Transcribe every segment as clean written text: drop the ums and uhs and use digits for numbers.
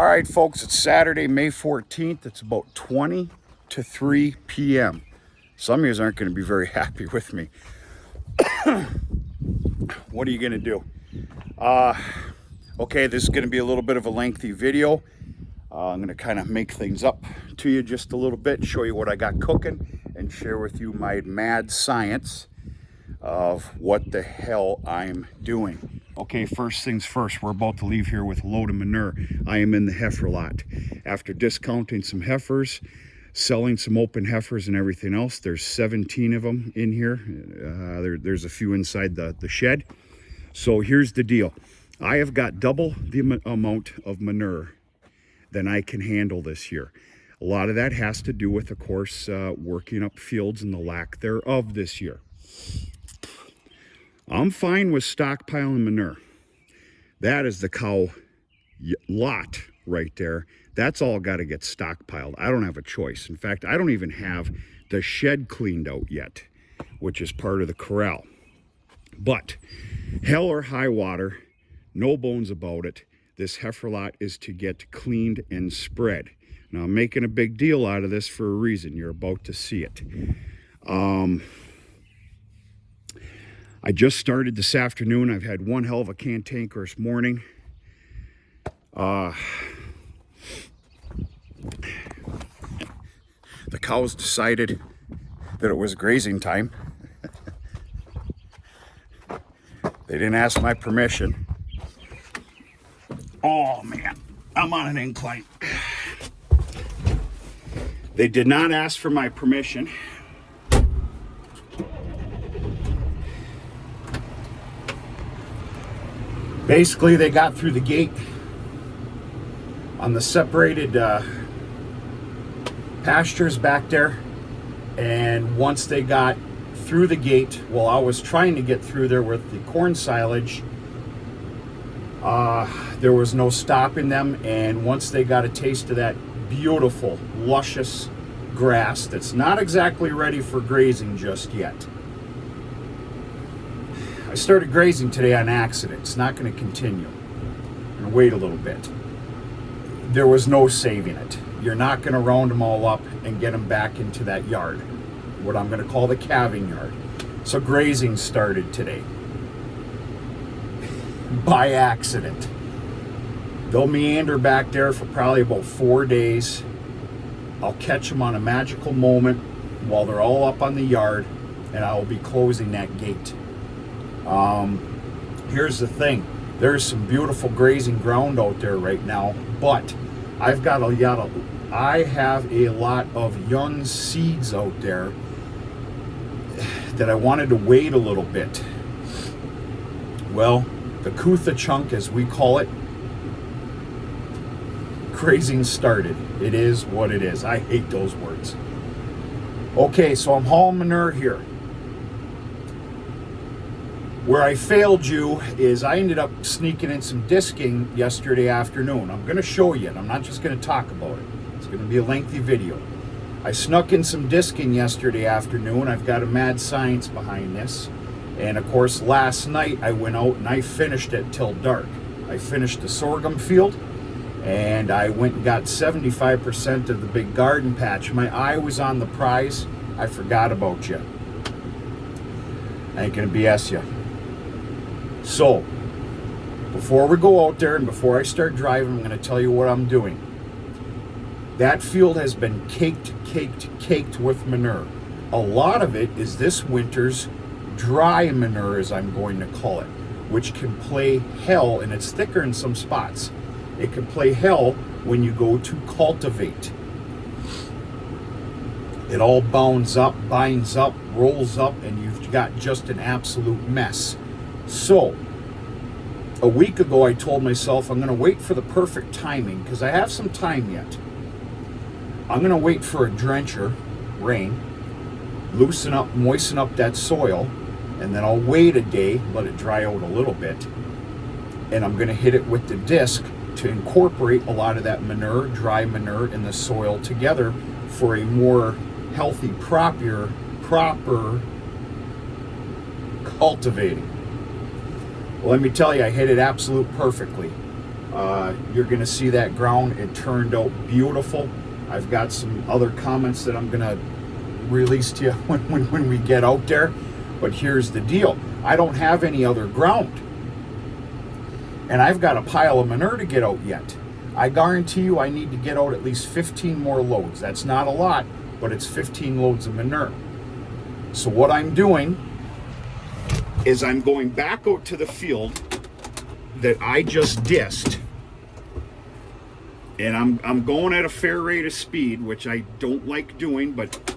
All right, folks, it's Saturday, May 14th. It's about 20 to 3 p.m. Some of you aren't going to be very happy with me. What are you going to do? Okay, this is going to be a little bit of a lengthy video. I'm going to kind of make things up to you just a little bit, show you what I got cooking, and share with you my mad science of what the hell I'm doing. Okay, first things first, we're about to leave here with a load of manure. I am in the heifer lot. After discounting some heifers, selling some open heifers and everything else, there's 17 of them in here. There's a few inside the shed. So here's the deal. I have got double the amount of manure than I can handle this year. A lot of that has to do with, of course, working up fields and the lack thereof this year. I'm fine with stockpiling manure. That is the cow lot right there. That's all got to get stockpiled. I don't have a choice. In fact, I don't even have the shed cleaned out yet, which is part of the corral. But hell or high water, no bones about it, this heifer lot is to get cleaned and spread. Now, I'm making a big deal out of this for a reason. You're about to see it. I just started this afternoon. I've had one hell of a cantankerous morning. The cows decided that it was grazing time. They didn't ask my permission. Oh man, I'm on an incline. They did not ask for my permission. Basically, they got through the gate on the separated pastures back there, and once they got through the gate, well, I was trying to get through there with the corn silage, there was no stopping them, and once they got a taste of that beautiful, luscious grass that's not exactly ready for grazing just yet. I started grazing today on accident. It's not going to continue. I'm going to wait a little bit. There was no saving it. You're not going to round them all up and get them back into that yard, what I'm going to call the calving yard. So grazing started today. By accident. They'll meander back there for probably about 4 days. I'll catch them on a magical moment while they're all up on the yard, and I will be closing that gate. Here's the thing. There's some beautiful grazing ground out there right now, but I have a lot of young seeds out there that I wanted to wait a little bit. Well, the Kutha chunk, as we call it, grazing started. It is what it is. I hate those words. Okay, so I'm hauling manure here. Where I failed you is I ended up sneaking in some disking yesterday afternoon. I'm going to show you it. I'm not just going to talk about it. It's going to be a lengthy video. I snuck in some disking yesterday afternoon. I've got a mad science behind this. And of course, last night I went out and I finished it till dark. I finished the sorghum field, and I went and got 75% of the big garden patch. My eye was on the prize. I forgot about you. I ain't going to BS you. So, before we go out there and before I start driving, I'm going to tell you what I'm doing. That field has been caked with manure. A lot of it is this winter's dry manure, as I'm going to call it, which can play hell, and it's thicker in some spots. It can play hell when you go to cultivate. It all binds up, rolls up, and you've got just an absolute mess. So, a week ago I told myself I'm going to wait for the perfect timing, because I have some time yet. I'm going to wait for a drencher, rain, loosen up, moisten up that soil, and then I'll wait a day, let it dry out a little bit, and I'm going to hit it with the disc to incorporate a lot of that manure, dry manure, in the soil together for a more healthy, proper cultivating. Well, let me tell you, I hit it absolutely perfectly. You're going to see that ground. It turned out beautiful. I've got some other comments that I'm going to release to you when we get out there. But here's the deal. I don't have any other ground. And I've got a pile of manure to get out yet. I guarantee you I need to get out at least 15 more loads. That's not a lot, but it's 15 loads of manure. So what I'm doing is I'm going back out to the field that I just dissed. And I'm going at a fair rate of speed, which I don't like doing, but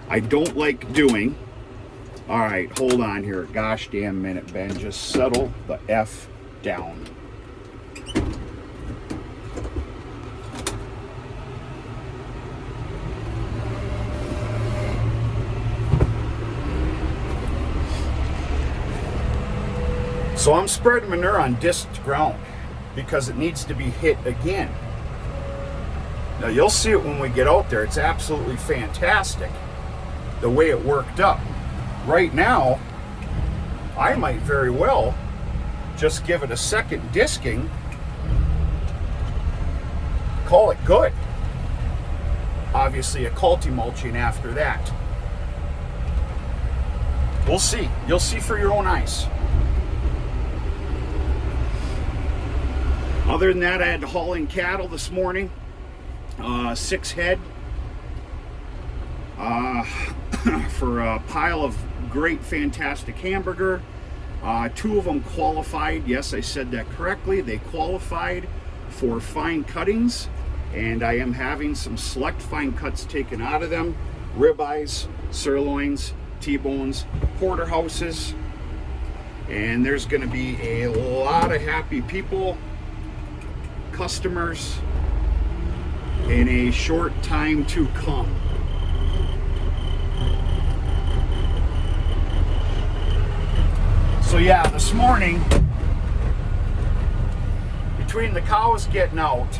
I don't like doing. All right, hold on here. Gosh damn minute, Ben. Just settle the F down. So I'm spreading manure on disked ground because it needs to be hit again. Now you'll see it when we get out there. It's absolutely fantastic the way it worked up. Right now, I might very well just give it a second disking, call it good. Obviously a mulching after that. We'll see. You'll see for your own eyes. Other than that, I had to haul in cattle this morning, 6 head, for a pile of great, fantastic hamburger. 2 of them qualified. Yes, I said that correctly. They qualified for fine cuttings, and I am having some select fine cuts taken out of them. Ribeyes, sirloins, T-bones, porterhouses, and there's going to be a lot of happy people, customers, in a short time to come. So yeah, this morning, between the cows getting out,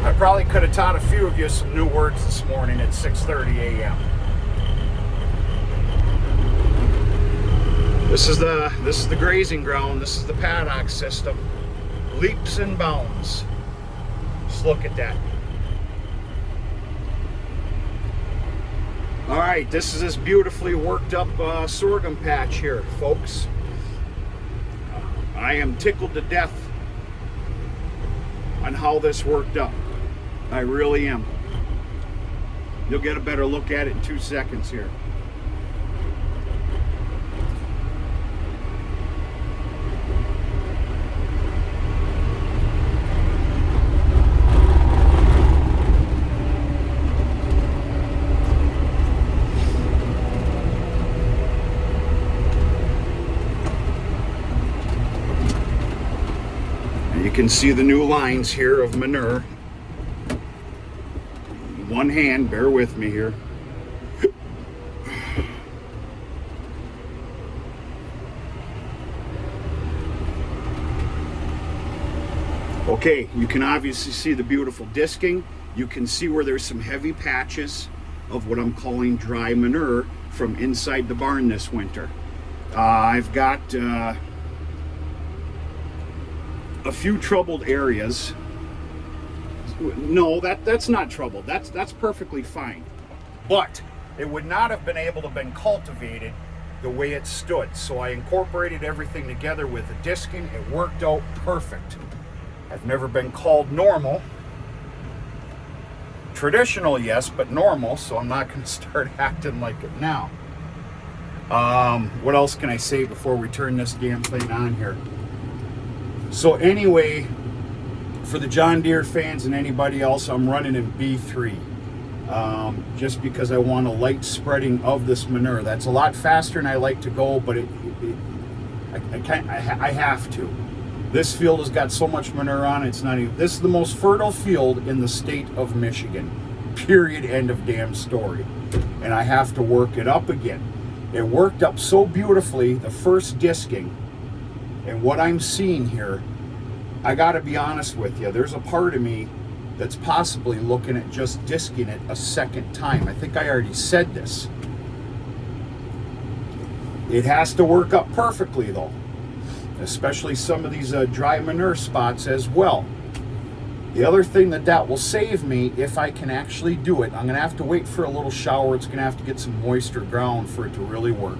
I probably could have taught a few of you some new words this morning at 6:30 a.m. This is the grazing ground. This is the paddock system. Leaps and bounds. Just look at that. All right, this is this beautifully worked up sorghum patch here, folks. I am tickled to death on how this worked up. I really am. You'll get a better look at it in 2 seconds here. You can see the new lines here of manure. One hand, bear with me here. Okay, you can obviously see the beautiful disking. You can see where there's some heavy patches of what I'm calling dry manure from inside the barn this winter. I've got a few troubled areas. No, that's not troubled. That's perfectly fine. But it would not have been able to have been cultivated the way it stood. So I incorporated everything together with the disking. It worked out perfect. I've never been called normal. Traditional, yes, but normal, so I'm not going to start acting like it now. What else can I say before we turn this damn thing on here? So anyway, for the John Deere fans and anybody else, I'm running in B3. Just because I want a light spreading of this manure. That's a lot faster than I like to go, but I have to. This field has got so much manure on it, it's not even, this is the most fertile field in the state of Michigan. Period, end of damn story. And I have to work it up again. It worked up so beautifully, the first disking, and what I'm seeing here, I gotta be honest with you, there's a part of me that's possibly looking at just disking it a second time. I think I already said this. It has to work up perfectly though, especially some of these dry manure spots as well. The other thing that will save me, if I can actually do it, I'm going to have to wait for a little shower. It's going to have to get some moisture ground for it to really work.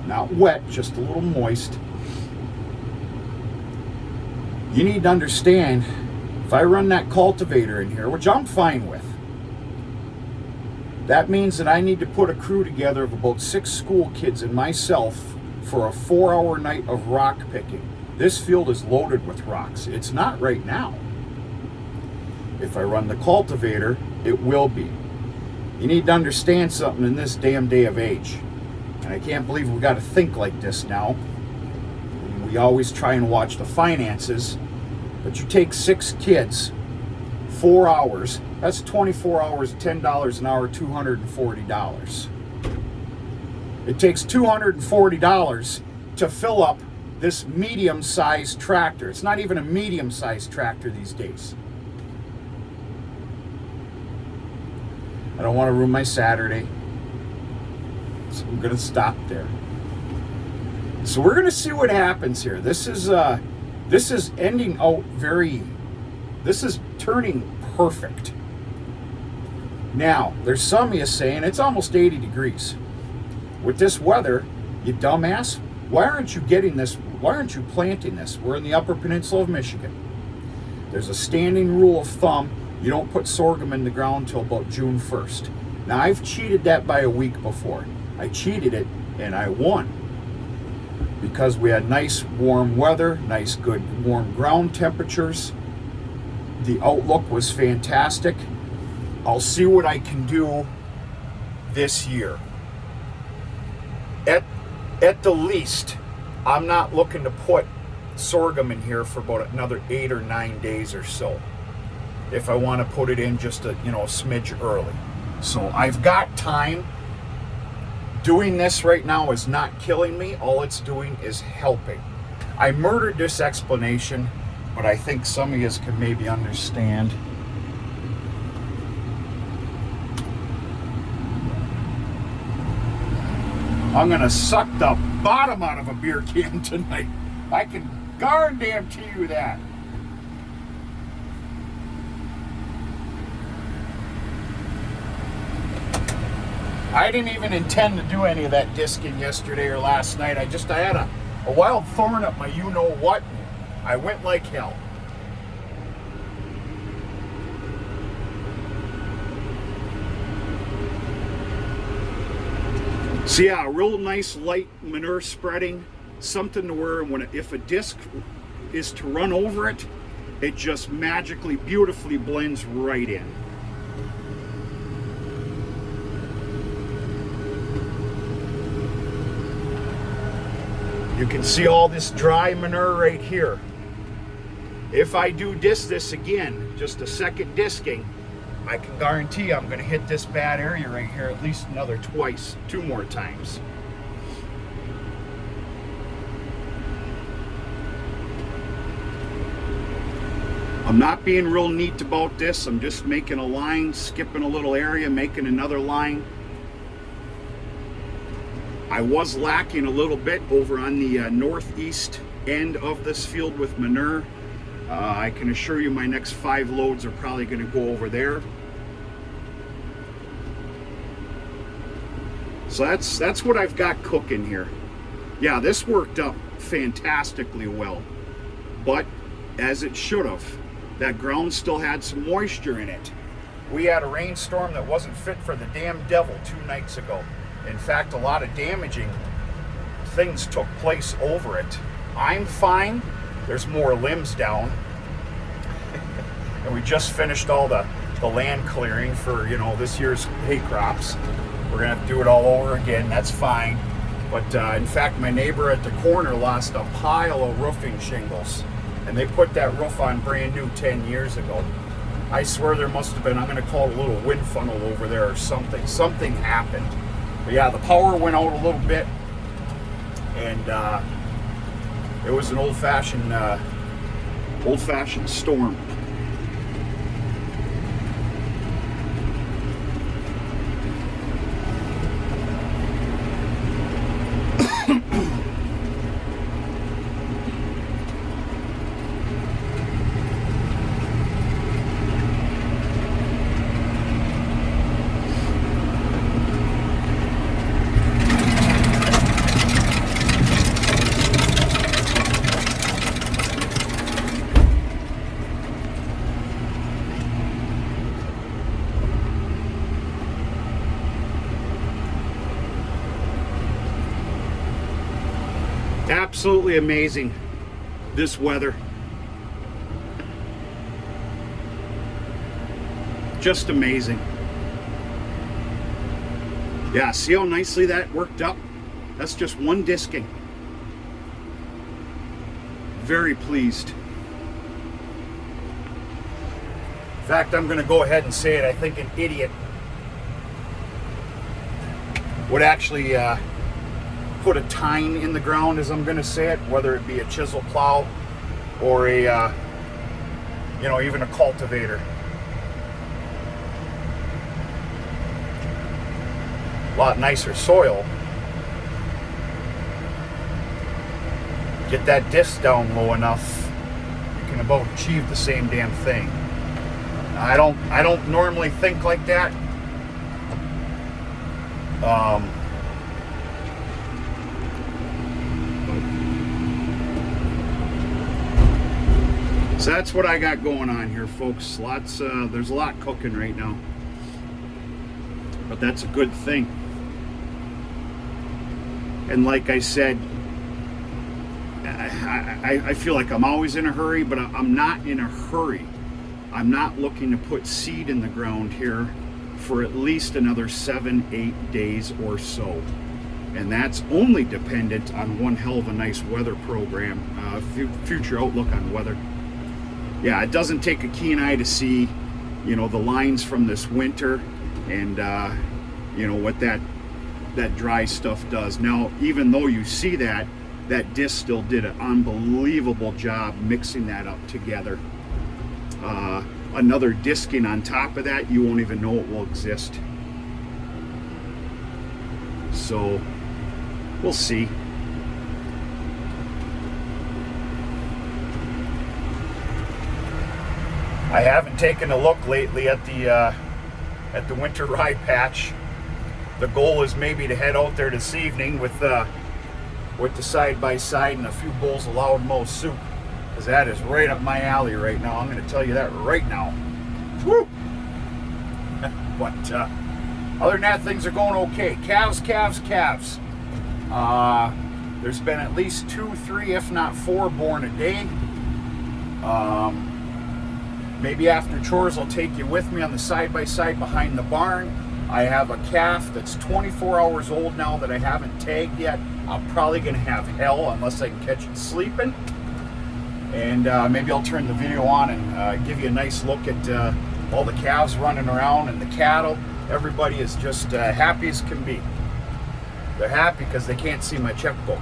Not wet, just a little moist. You need to understand, if I run that cultivator in here, which I'm fine with, that means that I need to put a crew together of about 6 school kids and myself for a 4-hour night of rock picking. This field is loaded with rocks. It's not right now. If I run the cultivator, it will be. You need to understand something in this damn day of age. And I can't believe we got to think like this now. We always try and watch the finances. But you take 6 kids, 4 hours, that's 24 hours, $10 an hour, $240. It takes $240 to fill up this medium-sized tractor. It's not even a medium-sized tractor these days. I don't want to ruin my Saturday, so I'm going to stop there. So we're going to see what happens here. This is ending out this is turning perfect. Now, there's some of you saying it's almost 80 degrees. With this weather, you dumbass, why aren't you getting this? Why aren't you planting this? We're in the Upper Peninsula of Michigan. There's a standing rule of thumb. You don't put sorghum in the ground until about June 1st. Now, I've cheated that by a week before. I cheated it, and I won. Because we had nice warm weather, nice good warm ground temperatures. The outlook was fantastic. I'll see what I can do this year. At the least, I'm not looking to put sorghum in here for about another 8 or 9 days or so. If I want to put it in just a smidge early. So I've got time. Doing this right now is not killing me. All it's doing is helping. I murdered this explanation, but I think some of you can maybe understand. I'm gonna suck the bottom out of a beer can tonight. I can darn guarantee you that. I didn't even intend to do any of that disking yesterday or last night. I had a wild thorn up my you-know-what. I went like hell. So yeah, real nice light manure spreading. Something to where if a disc is to run over it, it just magically, beautifully blends right in. You can see all this dry manure right here. If I do this again, just a second disking, I can guarantee I'm going to hit this bad area right here at least another 2 more times. I'm not being real neat about this. I'm just making a line, skipping a little area, making another line. I was lacking a little bit over on the northeast end of this field with manure. I can assure you my next 5 loads are probably going to go over there. So that's what I've got cooking here. Yeah, this worked up fantastically well, but as it should have. That ground still had some moisture in it. We had a rainstorm that wasn't fit for the damn devil 2 nights ago. In fact, a lot of damaging things took place over it. I'm fine. There's more limbs down. And we just finished all the land clearing for, this year's hay crops. We're gonna have to do it all over again. That's fine. But in fact, my neighbor at the corner lost a pile of roofing shingles. And they put that roof on brand new 10 years ago. I swear there must have been, I'm gonna call it a little wind funnel over there or something. Something happened. But yeah, the power went out a little bit. And it was an old-fashioned storm. Absolutely amazing, this weather. Just amazing. Yeah, see how nicely that worked up? That's just one disking. Very pleased. In fact, I'm going to go ahead and say it. I think an idiot would actually put a tine in the ground, as I'm going to say it, whether it be a chisel plow or a, you know, even a cultivator. A lot nicer soil. Get that disc down low enough, you can about achieve the same damn thing. I don't normally think like that. So that's what I got going on here, folks. There's a lot cooking right now, but that's a good thing. And like I said, I feel like I'm always in a hurry, but I'm not in a hurry. I'm not looking to put seed in the ground here for at least another 7-8 days or so. And that's only dependent on one hell of a nice weather program, future outlook on weather. Yeah, it doesn't take a keen eye to see, you know, the lines from this winter and, you know, what that dry stuff does. Now, even though you see that disc still did an unbelievable job mixing that up together. Another disking on top of that, you won't even know it will exist. So, we'll see. I haven't taken a look lately at the winter rye patch. The goal is maybe to head out there this evening with the side-by-side and a few bowls of loudmouth soup, because that is right up my alley right now. I'm going to tell you that right now. Woo! But other than that, things are going okay. Calves. There's been at least 2, 3, if not 4 born a day. Maybe after chores, I'll take you with me on the side-by-side behind the barn. I have a calf that's 24 hours old now that I haven't tagged yet. I'm probably going to have hell unless I can catch it sleeping. And maybe I'll turn the video on and give you a nice look at all the calves running around and the cattle. Everybody is just happy as can be. They're happy because they can't see my checkbook.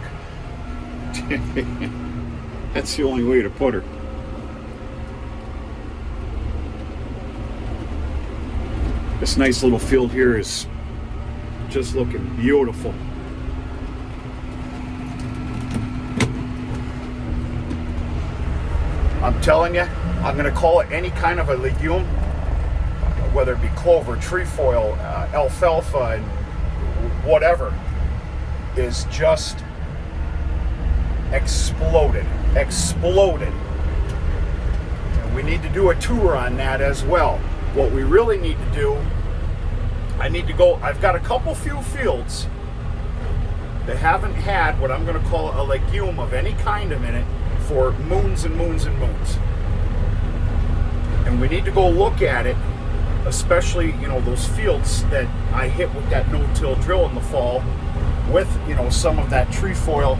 That's the only way to put her. This nice little field here is just looking beautiful. I'm telling you, I'm going to call it any kind of a legume, whether it be clover, trefoil, alfalfa, and whatever, is just exploded. And we need to do a tour on that as well. What we really need to do, I've got a few fields that haven't had what I'm going to call a legume of any kind of in it for moons and moons and moons. And we need to go look at it, especially, you know, those fields that I hit with that no-till drill in the fall with, you know, some of that trefoil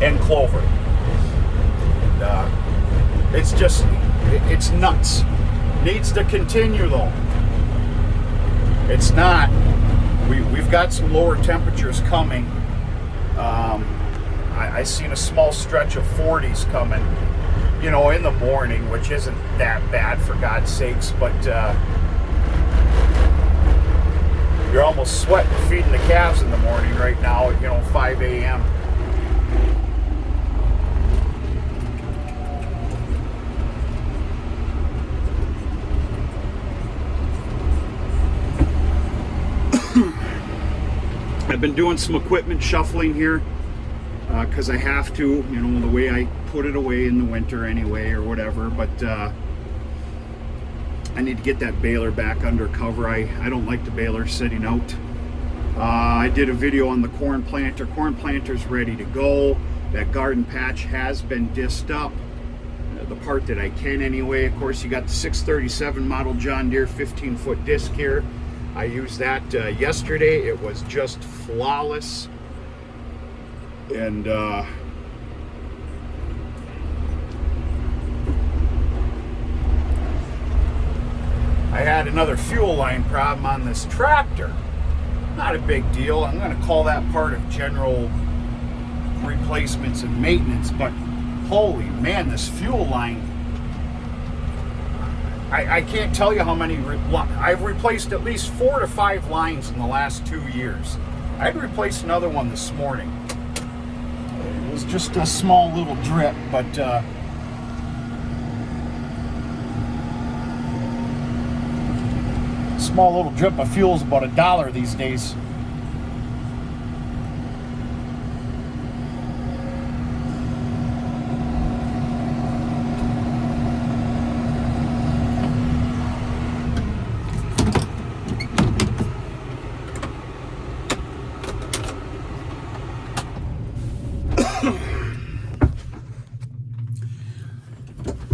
and clover. And, it's nuts. Needs to continue though. It's not. We've got some lower temperatures coming. I seen a small stretch of 40s coming, you know, in the morning, which isn't that bad for God's sakes, but you're almost sweating feeding the calves in the morning right now at, you know, 5 a.m. I've been doing some equipment shuffling here because I have to, you know, the way I put it away in the winter anyway or whatever, but I need to get that baler back under cover. I don't like the baler sitting out. I did a video on the corn planter. Corn planter's ready to go. That garden patch has been disced up. The part that I can anyway. Of course, you got the 637 model John Deere 15-foot disc here. I used that yesterday. It was just flawless. And I had another fuel line problem on this tractor. Not a big deal. I'm going to call that part of general replacements and maintenance, but holy man, this fuel line, I can't tell you how many, I've replaced at least 4 to 5 lines in the last 2 years. I had to replace another one this morning. It was just a small little drip, but small little drip of fuel is about $1 these days.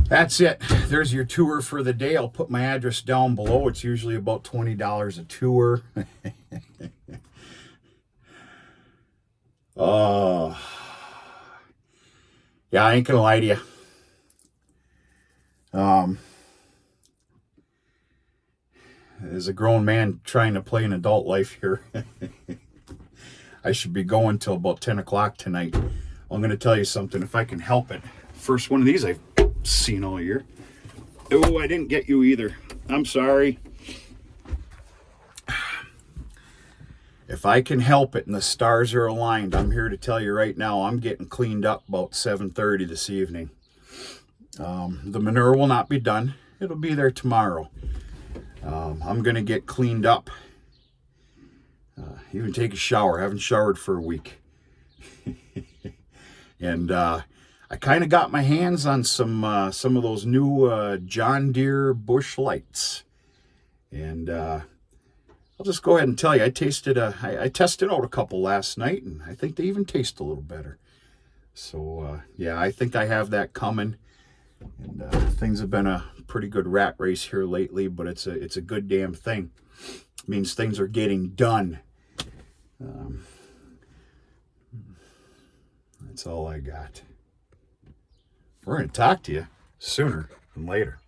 That's it. There's your tour for the day. I'll put my address down below. It's usually about $20 a tour. Yeah, I ain't gonna lie to you. As a grown man trying to play an adult life here, I should be going till about 10 o'clock tonight. I'm going to tell you something, if I can help it. First one of these I've seen all year. Oh, I didn't get you either. I'm sorry. If I can help it and the stars are aligned, I'm here to tell you right now, I'm getting cleaned up about 7:30 this evening. The manure will not be done. It'll be there tomorrow. I'm going to get cleaned up. Even take a shower. I haven't showered for a week. And I kind of got my hands on some of those new John Deere bush lights. And I'll just go ahead and tell you, I tested out a couple last night, and I think they even taste a little better. So yeah, I think I have that coming. And things have been a pretty good rat race here lately, but it's a good damn thing. It means things are getting done. That's all I got. We're going to talk to you sooner than later.